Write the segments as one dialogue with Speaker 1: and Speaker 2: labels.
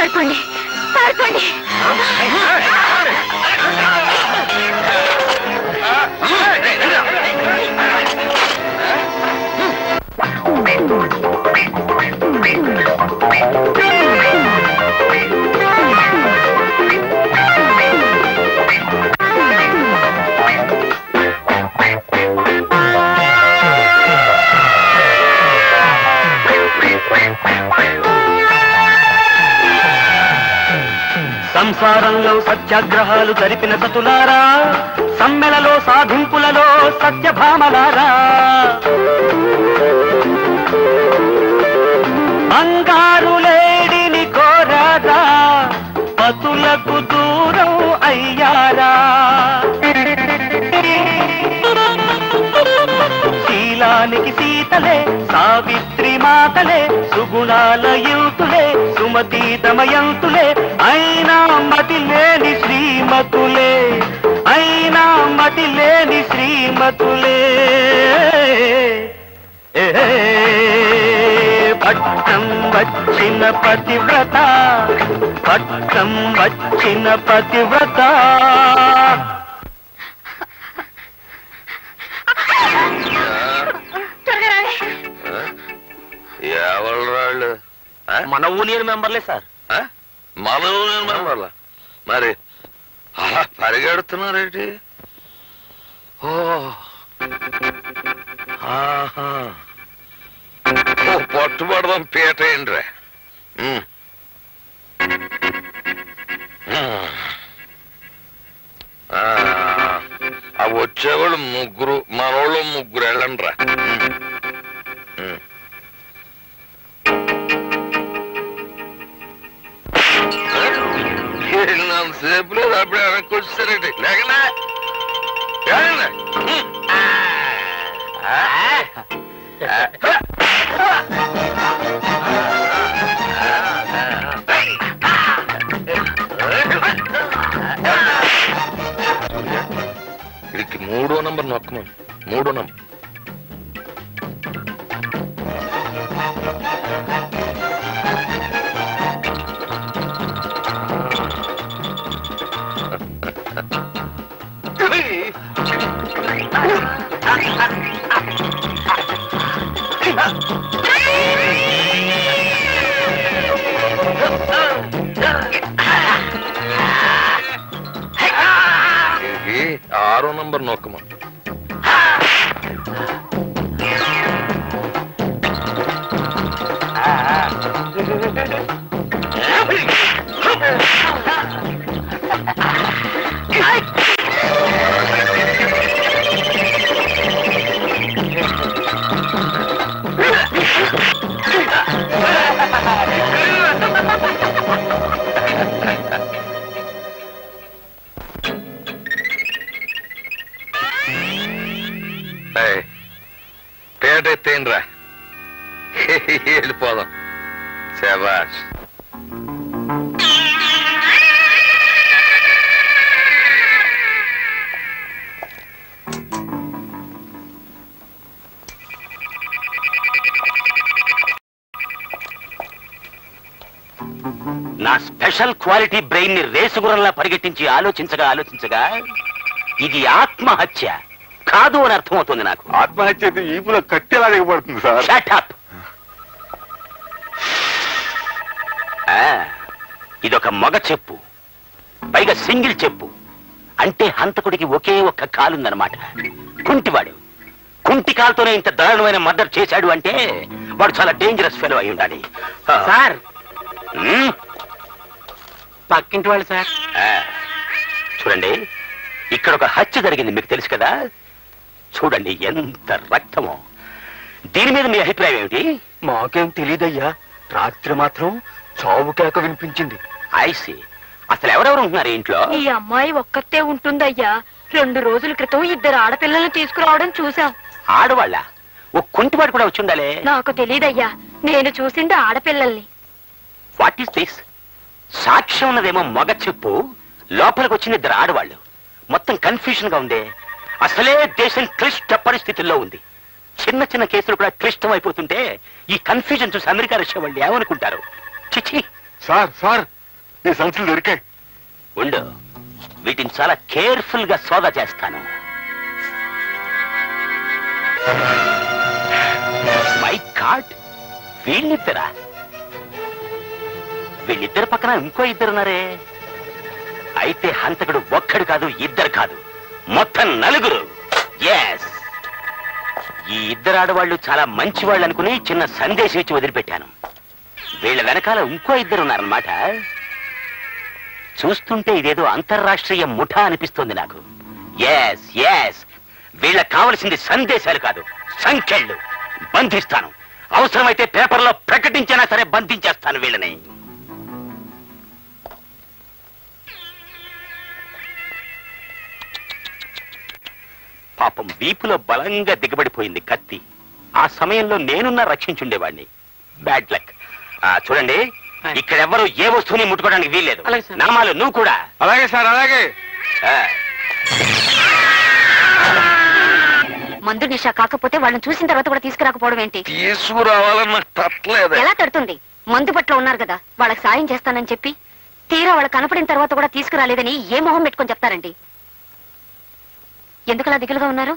Speaker 1: పారిపోండి పారిపోండి.
Speaker 2: సంసారంలో సత్యాగ్రహాలు జరిపిన సతులారా, సమ్మెలలో సాధింపులలో సత్యభామలారా, బంగారు లేడిని కోరారా, పతులకు దూరం అయ్యారా, శీలానికి సీతలే సావిత్రి మాతలే, సుగుణాల యుతులే సుమతి దమయంతులే, అయినా మతి లేని శ్రీమతులే, అయినా మతి లేని శ్రీమతులే. పట్టం వచ్చిన పతివ్రత, పట్టం వచ్చిన పతివ్రత.
Speaker 3: ఎవరు వాళ్ళు?
Speaker 4: మన యూనియన్ మెంబర్లే సార్.
Speaker 3: మన యూనియన్ మెంబర్ల? మరి అలా పరిగెడుతున్నారేంటి? ఓ పట్టుబడదాం పీట ఏంట్రా. అవి వచ్చేవాళ్ళు ముగ్గురు, మనోళ్ళు ముగ్గురు వెళ్ళండి రా. సేపు లేదు అప్పుడే వెనక్కి వచ్చేసారేంటి? లేకనా వీడికి 3వ నంబర్ నొక్కమని. 3వ నంబర్ ఇది 6వ నంబర్ నొక్కమని. పేట ఎత్తేనరా, వెళ్ళిపోదాం. శభాష్.
Speaker 2: నా స్పెషల్ క్వాలిటీ బ్రెయిన్ ని రేసుగురంలా పరిగెట్టించి ఆలోచించగా ఇది ఆత్మహత్య కాదు అని అర్థమవుతుంది నాకు.
Speaker 3: ఆత్మహత్య అయితే ఈపులో కట్టెలా దిగబడుతుంది సార్.
Speaker 2: Shut up. ఇదొక మగ చెప్పు, పైగా సింగిల్ చెప్పు. అంటే హంతకుడికి ఒకే ఒక్క కాలుందనమాట. కుంటివాడు. కుంటి కాలుతోనే ఇంత దారుణమైన మర్డర్ చేశాడు అంటే వాడు చాలా డేంజరస్ ఫెలో అయి ఉండాలి. సార్, పక్కింటి వాళ్ళు సార్. చూడండి, ఇక్కడ ఒక హత్య జరిగింది, మీకు తెలుసు కదా. చూడండి ఎంత రక్తమో. దీని మీద మీ అభిప్రాయం ఏమిటి?
Speaker 4: మాకేం తెలియదయ్యా, రాత్రి మాత్రం చావు కేక వినిపించింది.
Speaker 2: ఐసి. అసలు ఎవరెవరు ఉంటున్నారు ఇంట్లో?
Speaker 1: ఈ అమ్మాయి ఒక్కతే ఉంటుందయ్యా. 2 రోజుల క్రితం 2 ఆడపిల్లల్ని తీసుకురావడం చూసాం.
Speaker 2: ఆడవాళ్ళ? ఓ కుంటివాడు కూడా వచ్చి ఉండాలి.
Speaker 1: నాకు తెలీదయ్యా, నేను చూసింది ఆడపిల్లల్ని.
Speaker 2: What is this? సాక్ష్యం ఉన్నదేమో మగ చెప్పు, లోపలికి వచ్చిన 2 ఆడవాళ్ళు. మొత్తం కన్ఫ్యూజన్ గా ఉంది. అసలే దేశం క్లిష్ట పరిస్థితుల్లో ఉంది. చిన్న చిన్న కేసులు కూడా క్లిష్టం అయిపోతుంటే ఈ కన్ఫ్యూజన్ చూసి అమెరికా రష్యా వాళ్ళు ఏమనుకుంటారు? చిచి,
Speaker 3: సార్ సార్ ఈ సంచులు దొరికాయి.
Speaker 2: ఉండు, వీటిని చాలా కేర్ఫుల్ గా సోదా చేస్తాను. మై గాడ్, వీళ్ళిద్దరా? వీళ్ళిద్దరు పక్కన ఇంకో ఇద్దరున్నారే. అయితే హంతకుడు ఒక్కడు కాదు, ఇద్దరు కాదు, మొత్తం నలుగురు. ఎస్, ఈ ఇద్దరు ఆడవాళ్ళు చాలా మంచి వాళ్ళు అనుకుని చిన్న సందేశం ఇచ్చి వదిలిపెట్టాను. వీళ్ళ వెనకాల ఇంకో ఇద్దరు ఉన్నారన్నమాట. చూస్తుంటే ఇదేదో అంతర్రాష్ట్రీయ ముఠా అనిపిస్తుంది నాకు. ఎస్ ఎస్, వీళ్ళకి కావలసింది సందేశాలు కాదు, సంఖ్యలు. బంధిస్తాను, అవసరమైతే పేపర్లో ప్రకటించినా సరే బంధించేస్తాను వీళ్ళని. పాపం వీపులో బలంగా దిగబడిపోయింది కత్తి. ఆ సమయంలో నేనున్నా రక్షించుండేవాడిని. Bad luck. చూడండి, ఇక్కడెవ్వరూ ఏ వస్తువుని ముట్టుకోవడానికి వీల్లేదు. నామాలు నువ్వు కూడా.
Speaker 3: అలాగే సార్, అలాగే.
Speaker 1: మందు నిషా కాకపోతే వాళ్ళని చూసిన తర్వాత కూడా తీసుకురాకపోవడం ఏంటి?
Speaker 3: తీసుకురావాలని నాకు తట్టలేదు.
Speaker 1: ఎలా తడుతుంది? మందు పట్ల ఉన్నారు కదా, వాళ్ళకి సాయం చేస్తానని చెప్పి తీరా వాళ్ళకి కనపడిన తర్వాత కూడా తీసుకురాలేదని ఏ మొహం పెట్టుకొని చెప్తారండి? ఎందుకలా దిగులుగా ఉన్నారు?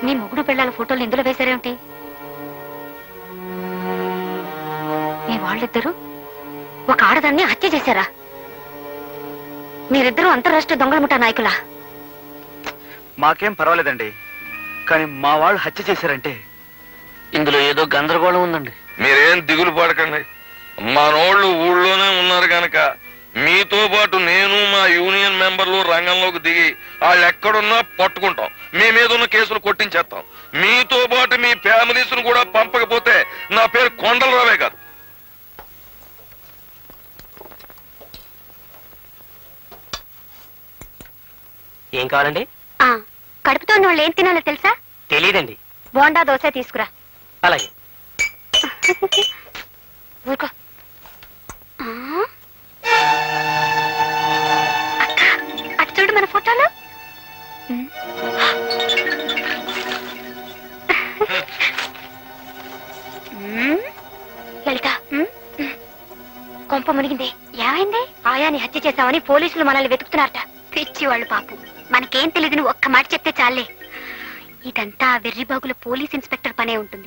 Speaker 1: మీ మొగుడు పిల్లల ఫోటోలు ఇందులో వేశారేమిటి? మీ వాళ్ళిద్దరూ ఒక ఆడదాన్ని హత్య చేశారా? మీరిద్దరూ అంతర్రాష్ట్రీయ దొంగల ముఠా నాయకులా?
Speaker 5: మాకేం పర్వాలేదండి, కానీ మా వాళ్ళు హత్య చేశారంటే
Speaker 2: ఇందులో ఏదో గందరగోళం ఉందండి.
Speaker 3: మీరేం దిగులు పడకండి. మనోళ్ళు ఊళ్ళోనే ఉన్నారు కనుక మీతో పాటు నేను మా యూనియన్ మెంబర్లు రంగంలోకి దిగి వాళ్ళు ఎక్కడున్నా పట్టుకుంటాం. మీ మీద ఉన్న కేసులు కొట్టించేస్తాం. మీతో పాటు మీ ఫ్యామిలీస్ ను కూడా పంపకపోతే నా పేరు కొండలరావే కాదు.
Speaker 2: ఏం కావాలండి?
Speaker 1: కడుపుతో ఉన్న వాళ్ళు ఏం తినాలో తెలుసా?
Speaker 2: తెలీదండి.
Speaker 1: బోండా దోశ తీసుకురా.
Speaker 2: అలాగే.
Speaker 1: ఊరుకో. అక్క, అటు చూడు మన ఫోటోలు. లలిత, కొంప మునిగింది. ఏమైంది? ఆయాని హత్య చేశామని పోలీసులు మనల్ని వెతుకుతున్నారట. పిచ్చి వాళ్ళు పాపం. మనకేం తెలియదు, ఒక్క మాట చెప్తే చాలే. ఇదంతా వెర్రిబాగుల పోలీస్ ఇన్స్పెక్టర్ పనే ఉంటుంది.